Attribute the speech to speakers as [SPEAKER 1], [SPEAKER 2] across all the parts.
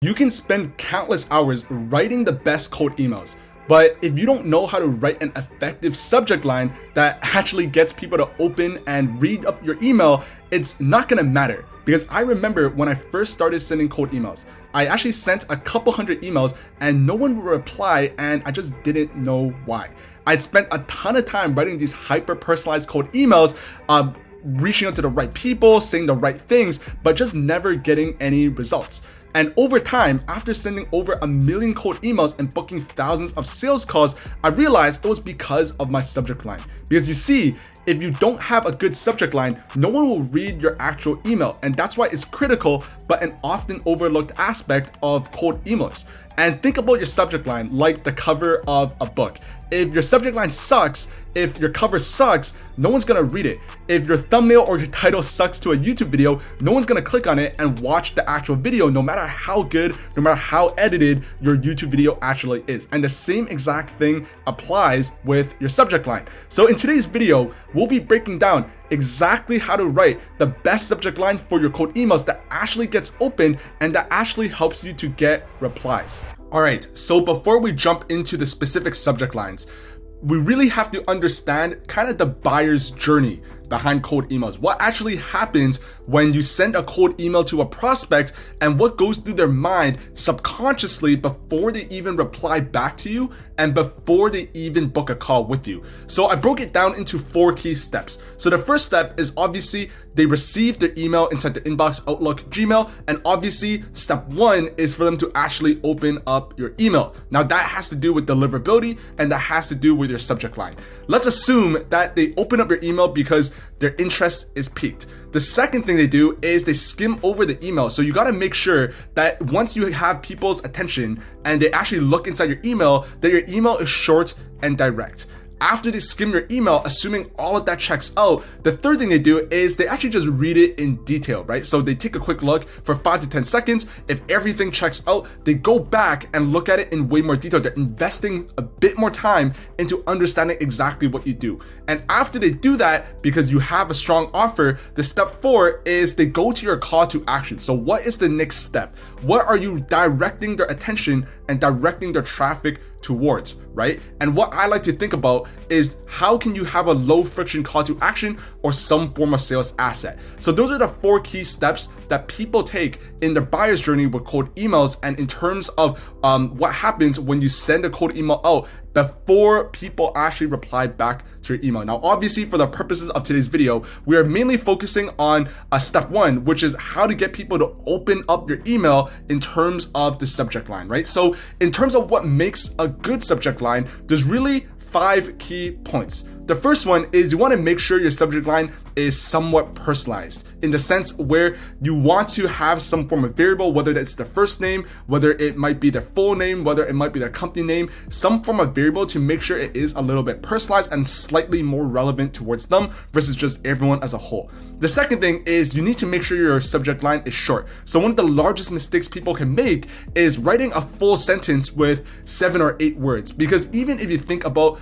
[SPEAKER 1] You can spend countless hours writing the best cold emails, but if you don't know how to write an effective subject line that actually gets people to open and read up your email, it's not gonna matter. Because I remember when I first started sending cold emails, I actually sent a couple hundred emails and no one would reply, and I just didn't know why. I'd spent a ton of time writing these hyper personalized cold emails, reaching out to the right people, saying the right things, but just never getting any results. And over time, after sending over 1 million cold emails and booking thousands of sales calls, I realized it was because of my subject line. Because you see, if you don't have a good subject line, no one will read your actual email. And that's why it's critical, but an often overlooked aspect of cold emails. And think about your subject line like the cover of a book. If your subject line sucks, if your cover sucks, no one's gonna read it. If your thumbnail or your title sucks to a YouTube video, no one's gonna click on it and watch the actual video, no matter how good, no matter how edited your YouTube video actually is. And the same exact thing applies with your subject line. So in today's video, we'll be breaking down exactly how to write the best subject line for your cold emails that actually gets opened and that actually helps you to get replies. All right, so before we jump into the specific subject lines, we really have to understand kind of the buyer's journey behind cold emails. What actually happens when you send a cold email to a prospect and what goes through their mind subconsciously before they even reply back to you and before they even book a call with you. So I broke it down into 4 key steps. So the first step is obviously they receive their email inside the inbox, Outlook, Gmail, and obviously step 1 is for them to actually open up your email. Now that has to do with deliverability and that has to do with your subject line. Let's assume that they open up your email because their interest is piqued. The second thing they do is they skim over the email. So you got to make sure that once you have people's attention and they actually look inside your email, that your email is short and direct. After they skim your email, assuming all of that checks out, the third thing they do is they actually just read it in detail, right? So they take a quick look for 5 to 10 seconds. If everything checks out, they go back and look at it in way more detail. They're investing a bit more time into understanding exactly what you do. And after they do that, because you have a strong offer, the step 4 is they go to your call to action. So what is the next step? What are you directing their attention and directing their traffic towards, right? And what I like to think about is how can you have a low friction call to action or some form of sales asset. So those are the 4 key steps that people take in their buyer's journey with cold emails, and in terms of what happens when you send a cold email out before people actually reply back to your email. Now, obviously, for the purposes of today's video, we are mainly focusing on step 1, which is how to get people to open up your email in terms of the subject line, right? So in terms of what makes a good subject line, there's really 5 key points. The first one is you want to make sure your subject line is somewhat personalized in the sense where you want to have some form of variable, whether that's the first name, whether it might be their full name, whether it might be their company name, some form of variable to make sure it is a little bit personalized and slightly more relevant towards them versus just everyone as a whole. The second thing is you need to make sure your subject line is short. So one of the largest mistakes people can make is writing a full sentence with 7 or 8 words, because even if you think about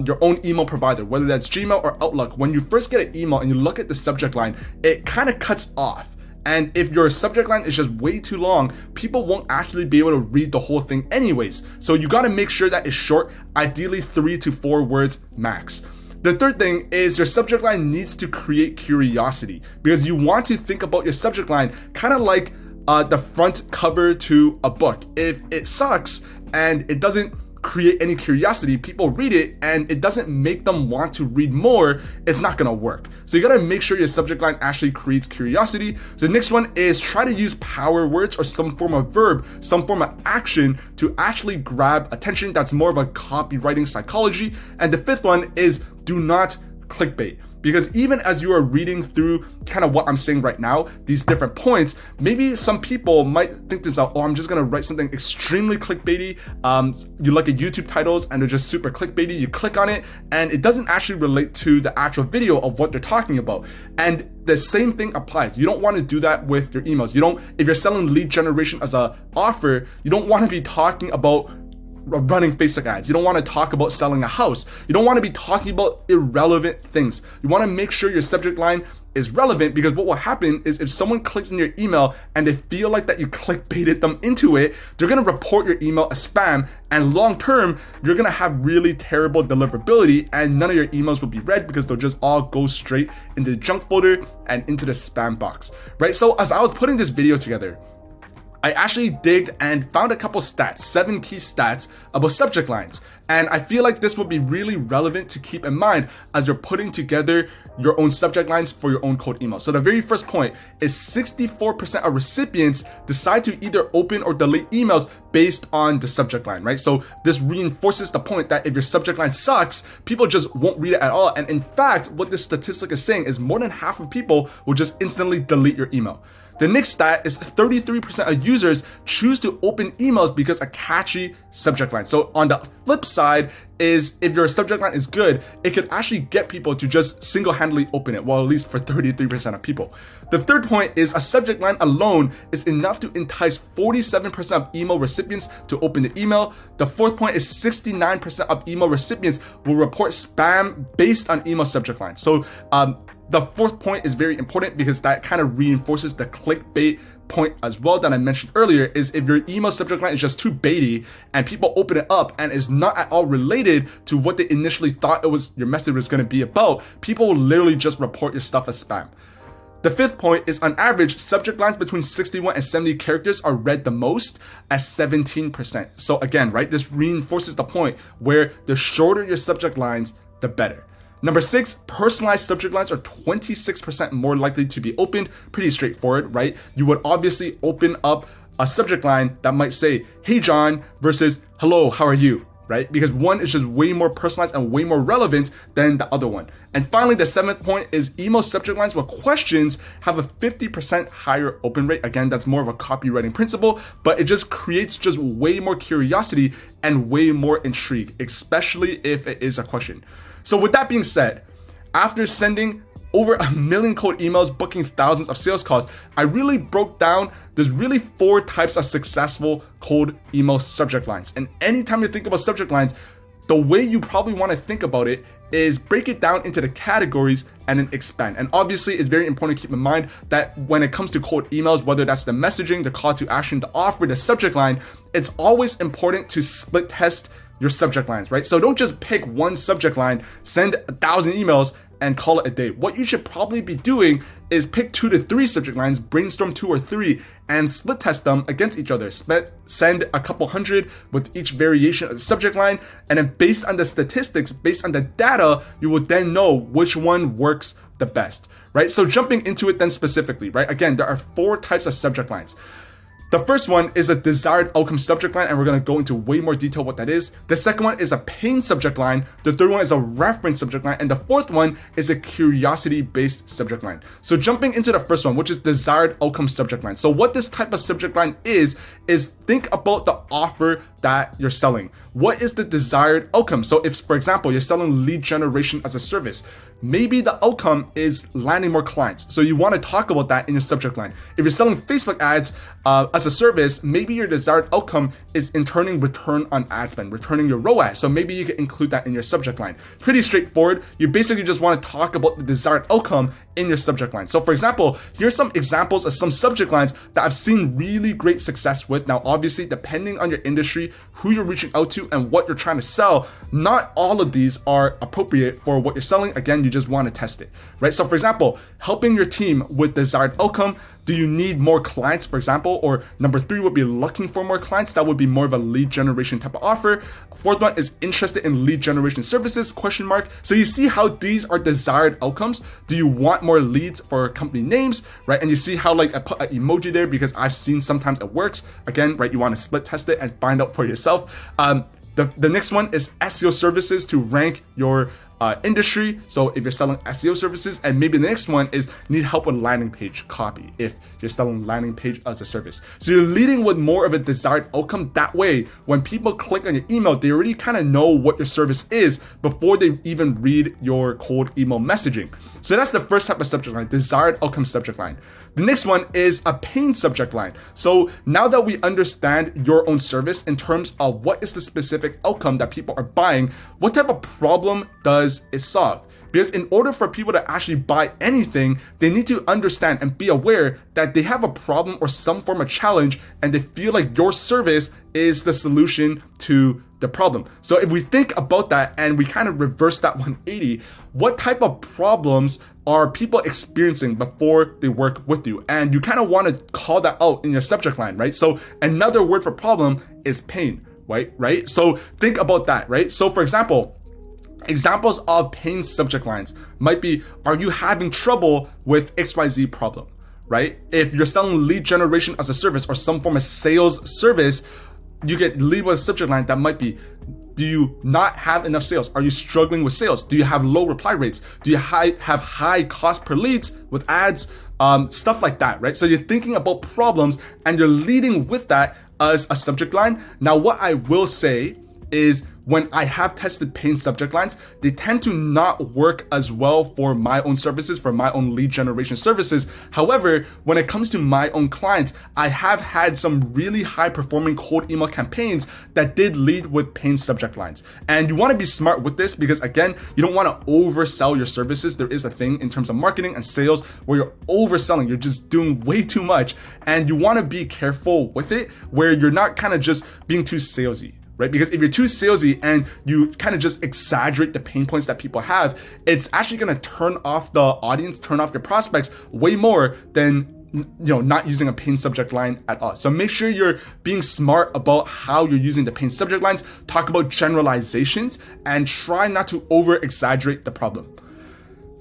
[SPEAKER 1] your own email provider, whether that's Gmail or Outlook, when you first get an email and you look at the subject line, it kind of cuts off. And if your subject line is just way too long, people won't actually be able to read the whole thing anyways. So you got to make sure that it's short, ideally 3 to 4 words max. The third thing is your subject line needs to create curiosity, because you want to think about your subject line kind of like the front cover to a book. If it sucks and it doesn't create any curiosity, people read it and it doesn't make them want to read more, it's not gonna work. So you gotta make sure your subject line actually creates curiosity. So the next one is try to use power words or some form of verb, some form of action to actually grab attention. That's more of a copywriting psychology. And the fifth one is do not clickbait. Because even as you are reading through kind of what I'm saying right now, these different points, maybe some people might think to themselves, oh, I'm just gonna write something extremely clickbaity. You look at YouTube titles and they're just super clickbaity. You click on it and it doesn't actually relate to the actual video of what they're talking about. And the same thing applies. You don't want to do that with your emails. If you're selling lead generation as a offer, you don't want to be talking about running Facebook ads. You don't want to talk about selling a house. You don't want to be talking about irrelevant things. You want to make sure your subject line is relevant, because what will happen is if someone clicks in your email and they feel like that you clickbaited them into it, they're going to report your email as spam, and long term, you're going to have really terrible deliverability, and none of your emails will be read because they'll just all go straight into the junk folder and into the spam box, right? So as I was putting this video together, I actually digged and found a couple stats, 7 key stats about subject lines. And I feel like this will be really relevant to keep in mind as you're putting together your own subject lines for your own cold email. So the very first point is 64% of recipients decide to either open or delete emails based on the subject line, right? So this reinforces the point that if your subject line sucks, people just won't read it at all. And in fact, what this statistic is saying is more than half of people will just instantly delete your email. The next stat is 33% of users choose to open emails because a catchy subject line. So on the flip side is if your subject line is good, it could actually get people to just single-handedly open it, well, at least for 33% of people. The third point is a subject line alone is enough to entice 47% of email recipients to open the email. The fourth point is 69% of email recipients will report spam based on email subject lines. So the fourth point is very important because that kind of reinforces the clickbait point as well that I mentioned earlier, is if your email subject line is just too baity and people open it up and is not at all related to what they initially thought it was your message was going to be about, people will literally just report your stuff as spam. The fifth point is on average, subject lines between 61 and 70 characters are read the most at 17%. So again, right, this reinforces the point where the shorter your subject lines, the better. Number 6, personalized subject lines are 26% more likely to be opened. Pretty straightforward, right? You would obviously open up a subject line that might say, "Hey John," versus "Hello, how are you?" Right? Because one is just way more personalized and way more relevant than the other one. And finally, the 7th point is email subject lines with questions have a 50% higher open rate. Again, that's more of a copywriting principle, but it just creates just way more curiosity and way more intrigue, especially if it is a question. So with that being said, after sending over 1 million cold emails, booking thousands of sales calls, I really broke down there's really 4 types of successful cold email subject lines. And anytime you think about subject lines, the way you probably want to think about it is break it down into the categories and then expand. And obviously it's very important to keep in mind that when it comes to cold emails, whether that's the messaging, the call to action, the offer, the subject line, it's always important to split test your subject lines, right? So don't just pick one subject line, send 1,000 emails and call it a day. What you should probably be doing is pick 2 to 3 subject lines, brainstorm 2 or 3 and split test them against each other. Send a couple hundred with each variation of the subject line, and then based on the statistics, based on the data, you will then know which one works the best, right? So jumping into it then specifically, right? Again, there are 4 types of subject lines. The first one is a desired outcome subject line, and we're going to go into way more detail what that is. The second one is a pain subject line. The third one is a reference subject line. And the fourth one is a curiosity-based subject line. So jumping into the first one, which is desired outcome subject line. So what this type of subject line is think about the offer that you're selling. What is the desired outcome? So if, for example, you're selling lead generation as a service, maybe the outcome is landing more clients. So you want to talk about that in your subject line. If you're selling Facebook ads as a service, maybe your desired outcome is in turning return on ad spend, returning your ROAS. So maybe you can include that in your subject line. Pretty straightforward. You basically just want to talk about the desired outcome in your subject line. So for example, here's some examples of some subject lines that I've seen really great success with. Now, obviously, depending on your industry, who you're reaching out to and what you're trying to sell, not all of these are appropriate for what you're selling. Again, you just want to test it, right? So for example, helping your team with desired outcome. Do you need more clients, for example? Or number 3 would be looking for more clients. That would be more of a lead generation type of offer. Fourth one is interested in lead generation services, question mark. So you see how these are desired outcomes. Do you want more leads for company names, right? And you see how like I put an emoji there because I've seen sometimes it works. Again, right? You want to split test it and find out for yourself. The next one is SEO services to rank your industry. So if you're selling SEO services, and maybe the next one is need help with landing page copy if you're selling landing page as a service. So you're leading with more of a desired outcome. That way, when people click on your email, they already kind of know what your service is before they even read your cold email messaging. So that's the first type of subject line, desired outcome subject line. The next one is a pain subject line. So now that we understand your own service in terms of what is the specific outcome that people are buying, what type of problem does it solve? Because in order for people to actually buy anything, they need to understand and be aware that they have a problem or some form of challenge, and they feel like your service is the solution to the problem. So if we think about that and we kind of reverse that 180, what type of problems are people experiencing before they work with you? And you kind of want to call that out in your subject line, right? So another word for problem is pain, right? So think about that, right? So for example, examples of pain subject lines might be, are you having trouble with XYZ problem, right? If you're selling lead generation as a service or some form of sales service, you get lead with a subject line that might be, do you not have enough sales? Are you struggling with sales? Do you have low reply rates? Do you have high cost per leads with ads? Stuff like that, right? So you're thinking about problems and you're leading with that as a subject line. Now, what I will say is, when I have tested pain subject lines, they tend to not work as well for my own services, for my own lead generation services. However, when it comes to my own clients, I have had some really high performing cold email campaigns that did lead with pain subject lines. And you want to be smart with this because, again, you don't want to oversell your services. There is a thing in terms of marketing and sales where you're overselling, you're just doing way too much. And you want to be careful with it where you're not kind of just being too salesy. Right? Because if you're too salesy and you kind of just exaggerate the pain points that people have, it's actually going to turn off the audience, turn off your prospects way more than not using a pain subject line at all. So make sure you're being smart about how you're using the pain subject lines. Talk about generalizations and try not to over exaggerate the problem.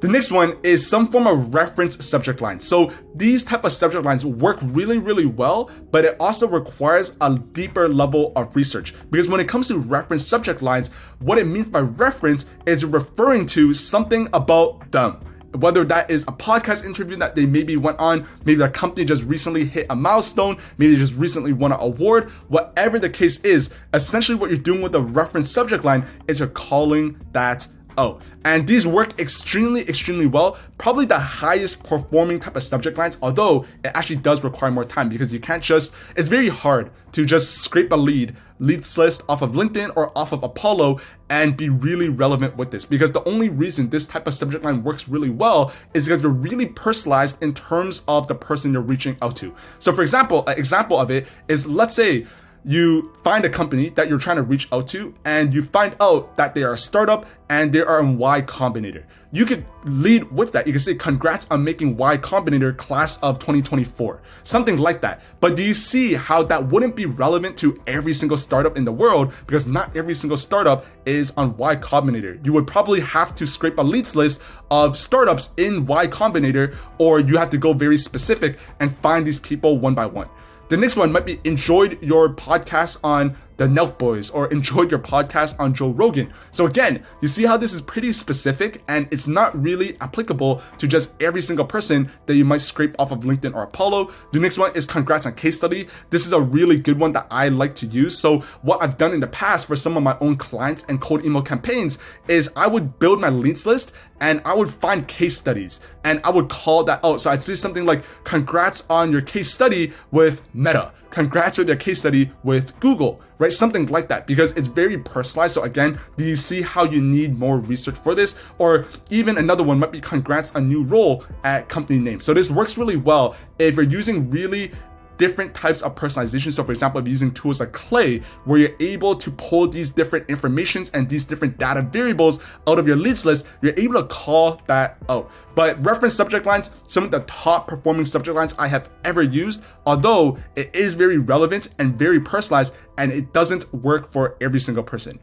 [SPEAKER 1] The next one is some form of reference subject line. So these type of subject lines work really, really well, but it also requires a deeper level of research. Because when it comes to reference subject lines, what it means by reference is referring to something about them. Whether that is a podcast interview that they maybe went on, maybe the company just recently hit a milestone, maybe they just recently won an award, whatever the case is, essentially what you're doing with a reference subject line is you're calling that out. And these work extremely well. Probably the highest performing type of subject lines, although it actually does require more time because you can't it's very hard to just scrape a leads list off of LinkedIn or off of Apollo and be really relevant with this. Because the only reason this type of subject line works really well is because they're really personalized in terms of the person you're reaching out to. So for example, an example of it is, let's say you find a company that you're trying to reach out to and you find out that they are a startup and they are in Y Combinator. You could lead with that. You can say, congrats on making Y Combinator class of 2024, something like that. But do you see how that wouldn't be relevant to every single startup in the world? Because not every single startup is on Y Combinator. You would probably have to scrape a leads list of startups in Y Combinator, or you have to go very specific and find these people one by one. The next one might be enjoyed your podcast on the Nelk Boys or enjoyed your podcast on Joe Rogan. So again, you see how this is pretty specific and it's not really applicable to just every single person that you might scrape off of LinkedIn or Apollo. The next one is congrats on case study. This is a really good one that I like to use. So what I've done in the past for some of my own clients and cold email campaigns is I would build my leads list and I would find case studies and I would call that out. So I'd say something like, congrats on your case study with Meta. Congrats with your case study with Google, right? Something like that, because it's very personalized. So again, do you see how you need more research for this? Or even another one might be congrats on new role at company name. So this works really well if you're using really different types of personalization. So for example, if you're using tools like Clay, where you're able to pull these different informations and these different data variables out of your leads list, you're able to call that out. But reference subject lines, some of the top performing subject lines I have ever used, although it is very relevant and very personalized, and it doesn't work for every single person.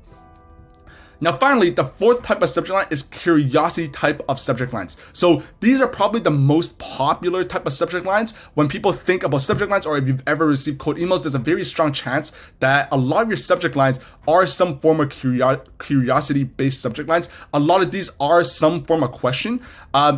[SPEAKER 1] Now, finally, the fourth type of subject line is curiosity type of subject lines. So these are probably the most popular type of subject lines. When people think about subject lines, or if you've ever received cold emails, there's a very strong chance that a lot of your subject lines are some form of curiosity-based subject lines. A lot of these are some form of question.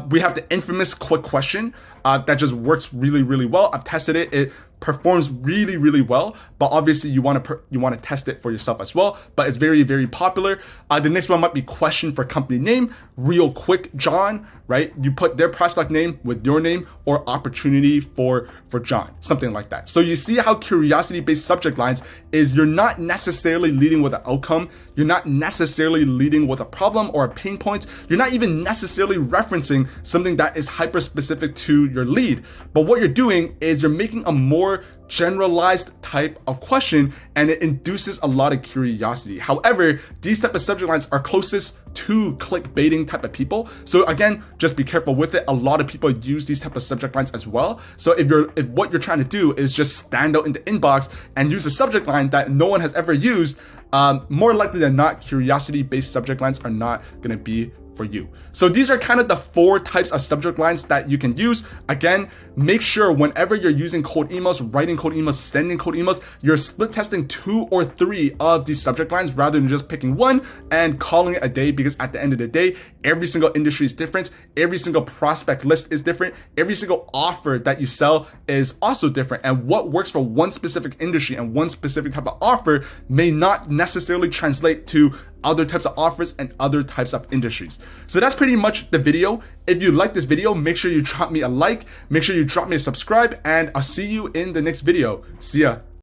[SPEAKER 1] We have the infamous quick question that just works really, really well. I've tested it. It performs really, really well, but obviously you want to test it for yourself as well. But it's very, very popular. The next one might be question for company name. Real quick, John, right? You put their prospect name with your name, or opportunity for John, something like that. So you see how curiosity-based subject lines is you're not necessarily leading with an outcome. You're not necessarily leading with a problem or a pain point. You're not even necessarily referencing something that is hyper-specific to your lead. But what you're doing is you're making a more generalized type of question, and it induces a lot of curiosity. However, these type of subject lines are closest to clickbaiting type of people. So again, just be careful with it. A lot of people use these type of subject lines as well. So if what you're trying to do is just stand out in the inbox and use a subject line that no one has ever used, more likely than not, curiosity-based subject lines are not going to be for you. So these are kind of the 4 types of subject lines that you can use. Again, make sure whenever you're using cold emails, writing cold emails, sending cold emails, you're split testing 2 or 3 of these subject lines rather than just picking one and calling it a day, because at the end of the day, every single industry is different. Every single prospect list is different. Every single offer that you sell is also different. And what works for one specific industry and one specific type of offer may not necessarily translate to other types of offers and other types of industries. So that's pretty much the video. If you like this video, make sure you drop me a like, make sure you drop me a subscribe, and I'll see you in the next video. See ya.